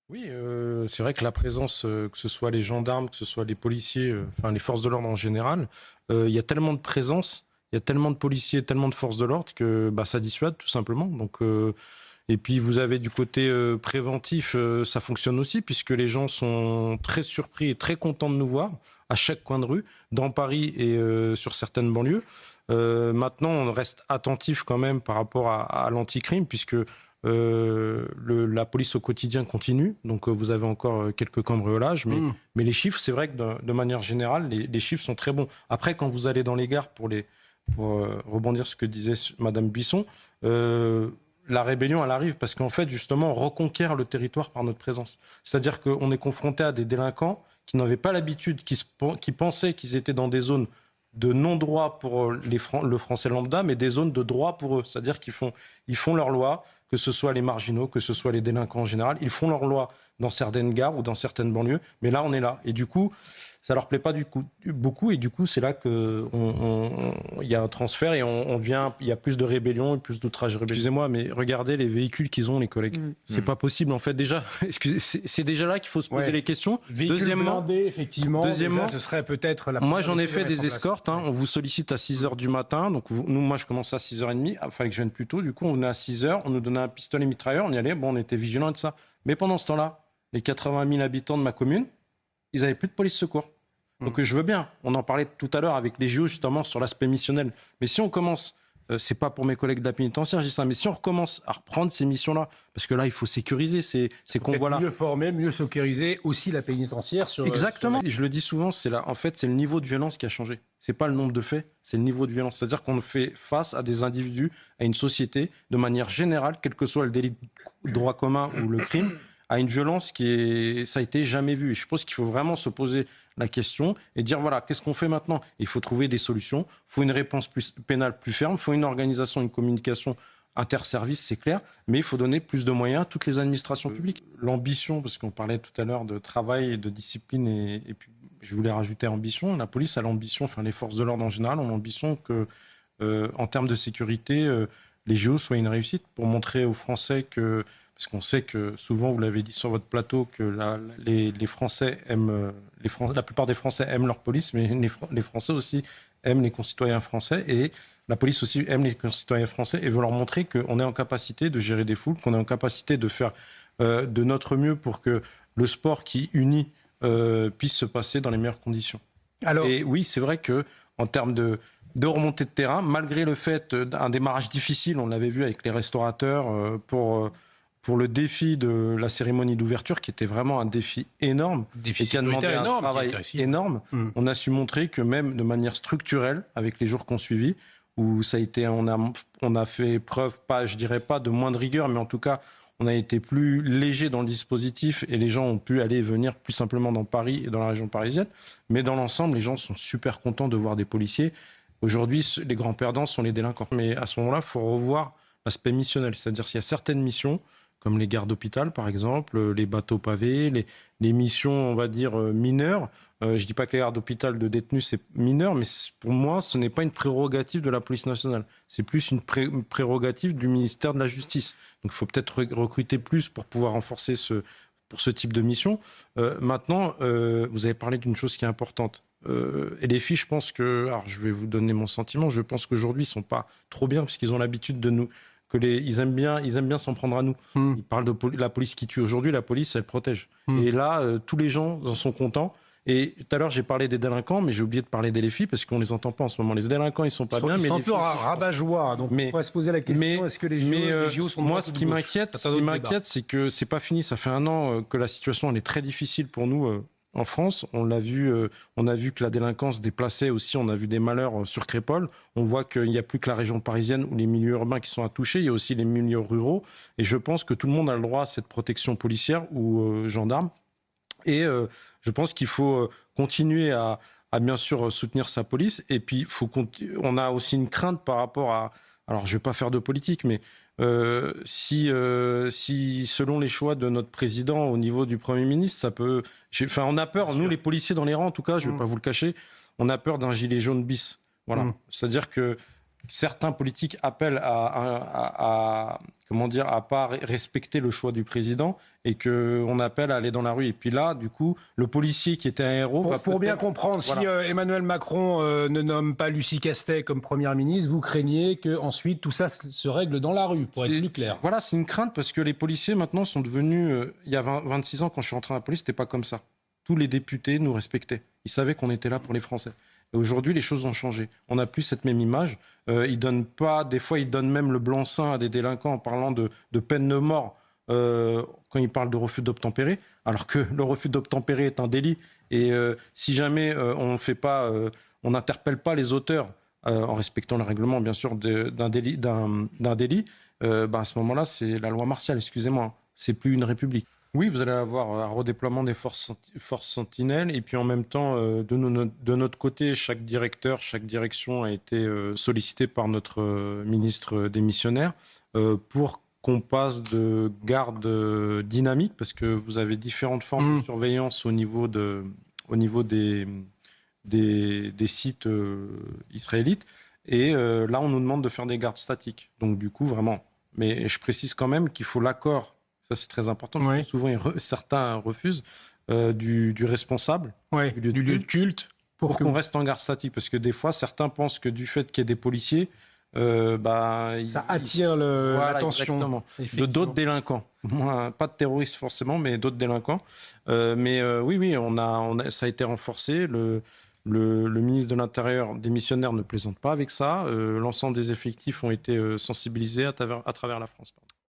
Oui, c'est vrai que la présence, que ce soit les gendarmes, que ce soit les policiers, enfin les forces de l'ordre en général, il y a tellement de présence, il y a tellement de policiers, tellement de forces de l'ordre que bah, ça dissuade tout simplement. Donc, et puis vous avez du côté préventif, ça fonctionne aussi puisque les gens sont très surpris et très contents de nous voir à chaque coin de rue, dans Paris et sur certaines banlieues. Maintenant, on reste attentif quand même par rapport à l'anticrime puisque la police au quotidien continue, donc vous avez encore quelques cambriolages, mais les chiffres, c'est vrai que de manière générale, les chiffres sont très bons. Après, quand vous allez dans les gares, pour rebondir sur ce que disait Madame Buisson, la rébellion, elle arrive parce qu'en fait, justement, on reconquiert le territoire par notre présence. C'est-à-dire qu'on est confronté à des délinquants qui n'avaient pas l'habitude, qui pensaient qu'ils étaient dans des zones de non-droit pour le français lambda, mais des zones de droit pour eux. C'est-à-dire ils font leur loi, que ce soit les marginaux, que ce soit les délinquants en général. Ils font leur loi dans certaines gares ou dans certaines banlieues, mais là, on est là. Et du coup, ça leur plaît pas beaucoup, et du coup, c'est là qu'il y a un transfert et il y a plus de rébellion et plus d'outrage rébellion. Excusez-moi, mais regardez les véhicules qu'ils ont, les collègues. C'est pas possible, en fait. Déjà, c'est déjà là qu'il faut se poser les questions. Véhicules blindés, effectivement. Déjà, ce serait peut-être la moi, j'en ai fait des escortes. On vous sollicite à 6h du matin. Donc, moi, je commençais à 6h30. Il fallait que je vienne plus tôt. Du coup, on venait à 6h. On nous donnait un pistolet mitrailleur. On y allait. Bon, on était vigilants et tout ça. Mais pendant ce temps-là, les 80 000 habitants de ma commune, ils n'avaient plus de police secours. Donc je veux bien, on en parlait tout à l'heure avec les JO justement sur l'aspect missionnel. Mais si on commence, c'est pas pour mes collègues de la pénitentiaire, je dis ça, mais si on recommence à reprendre ces missions-là, parce que là il faut sécuriser ces convois-là. Mieux former, mieux sécuriser aussi la pénitentiaire. Exactement. Et je le dis souvent, en fait, c'est le niveau de violence qui a changé. C'est pas le nombre de faits, c'est le niveau de violence. C'est-à-dire qu'on fait face à des individus, à une société, de manière générale, quel que soit le délit de droit commun ou le crime, à une violence ça a été jamais vu. Et je pense qu'il faut vraiment se poser la question et dire voilà, qu'est-ce qu'on fait maintenant? Il faut trouver des solutions, il faut une réponse pénale plus ferme, il faut une organisation, une communication interservices, c'est clair, mais il faut donner plus de moyens à toutes les administrations publiques. L'ambition, parce qu'on parlait tout à l'heure de travail et de discipline, et puis je voulais rajouter ambition, la police a l'ambition, enfin les forces de l'ordre en général ont l'ambition que, en termes de sécurité, les JO soient une réussite pour montrer aux Français que parce qu'on sait que souvent, vous l'avez dit sur votre plateau, que les Français aiment, la plupart des Français aiment leur police, mais les Français aussi aiment les concitoyens français, et la police aussi aime les concitoyens français et veut leur montrer qu'on est en capacité de gérer des foules, qu'on est en capacité de faire de notre mieux pour que le sport qui unit puisse se passer dans les meilleures conditions. Alors, et oui, c'est vrai qu'en termes de remontée de terrain, malgré le fait d'un démarrage difficile, on l'avait vu avec les restaurateurs, pour le défi de la cérémonie d'ouverture, qui était vraiment un défi énorme et qui a demandé un travail énorme, on a su montrer que même de manière structurelle, avec les jours qu'on suivit, où ça a été, on a fait preuve, je dirais pas de moins de rigueur, mais en tout cas, on a été plus léger dans le dispositif et les gens ont pu aller et venir plus simplement dans Paris et dans la région parisienne. Mais dans l'ensemble, les gens sont super contents de voir des policiers. Aujourd'hui, les grands perdants sont les délinquants. Mais à ce moment-là, il faut revoir l'aspect missionnel. C'est-à-dire qu'il y a certaines missions, comme les gares d'hôpital par exemple, les bateaux pavés, les missions, on va dire, mineures. Je ne dis pas que les gares d'hôpital de détenus, c'est mineur, mais pour moi, ce n'est pas une prérogative de la police nationale. C'est plus une prérogative du ministère de la Justice. Donc il faut peut-être recruter plus pour pouvoir renforcer pour ce type de mission. Maintenant, vous avez parlé d'une chose qui est importante. Et les filles, je pense que... Alors, je vais vous donner mon sentiment. Je pense qu'aujourd'hui, ils ne sont pas trop bien parce qu'ils ont l'habitude de nous... Ils aiment bien s'en prendre à nous. Ils parlent de la police qui tue. Aujourd'hui, la police, elle protège. Et là, tous les gens en sont contents. Et tout à l'heure, j'ai parlé des délinquants, mais j'ai oublié de parler des filles parce qu'on les entend pas en ce moment. Les délinquants, ils sont pas bien. Ils sont un peu rabat-joie. Donc, on pourrait se poser la question, est-ce que les JO sont... Moi, ce qui m'inquiète, c'est que c'est pas fini. Ça fait 1 an que la situation, elle est très difficile pour nous. En France, on a vu que la délinquance déplaçait aussi, on a vu des malheurs sur Crépol. On voit qu'il n'y a plus que la région parisienne ou les milieux urbains qui sont à toucher, il y a aussi les milieux ruraux. Et je pense que tout le monde a le droit à cette protection policière ou gendarme. Et je pense qu'il faut continuer à bien sûr soutenir sa police. Et puis, on a aussi une crainte par rapport à... Alors, je ne vais pas faire de politique, mais si selon les choix de notre président au niveau du Premier ministre, ça peut... on a peur, nous les policiers dans les rangs en tout cas, je ne vais pas vous le cacher, on a peur d'un gilet jaune bis. Voilà. C'est-à-dire que certains politiques appellent à pas respecter le choix du président et qu'on appelle à aller dans la rue. Et puis là, du coup, le policier qui était un héros... Pour bien comprendre, voilà. Si Emmanuel Macron ne nomme pas Lucie Castet comme première ministre, vous craignez qu'ensuite tout ça se règle dans la rue, pour être plus clair. Voilà, c'est une crainte parce que les policiers maintenant sont devenus... il y a 26 ans, quand je suis rentré dans la police, c'était pas comme ça. Tous les députés nous respectaient. Ils savaient qu'on était là pour les Français. Et aujourd'hui, les choses ont changé. On n'a plus cette même image. Des fois, ils donnent même le blanc-seing à des délinquants en parlant de peine de mort quand ils parlent de refus d'obtempérer, alors que le refus d'obtempérer est un délit. Et si jamais on n'interpelle pas les auteurs en respectant le règlement, bien sûr, d'un délit, à ce moment-là, c'est la loi martiale, excusez-moi. C'est plus une république. Oui, vous allez avoir un redéploiement des forces sentinelles et puis en même temps, de notre côté, chaque directeur, chaque direction a été sollicité par notre ministre démissionnaire pour qu'on passe de garde dynamique, parce que vous avez différentes formes de surveillance au niveau des sites israélites. Et là, on nous demande de faire des gardes statiques. Donc du coup, vraiment. Mais je précise quand même qu'il faut l'accord. Ça, c'est très important. Oui. Souvent, certains refusent du responsable du lieu de culte pour qu'on reste en garde statique. Parce que des fois, certains pensent que du fait qu'il y ait des policiers, ça attire l'attention de d'autres délinquants. Pas de terroristes forcément, mais d'autres délinquants. Oui, ça a été renforcé. Le ministre de l'Intérieur démissionnaire ne plaisante pas avec ça. L'ensemble des effectifs ont été sensibilisés à travers la France.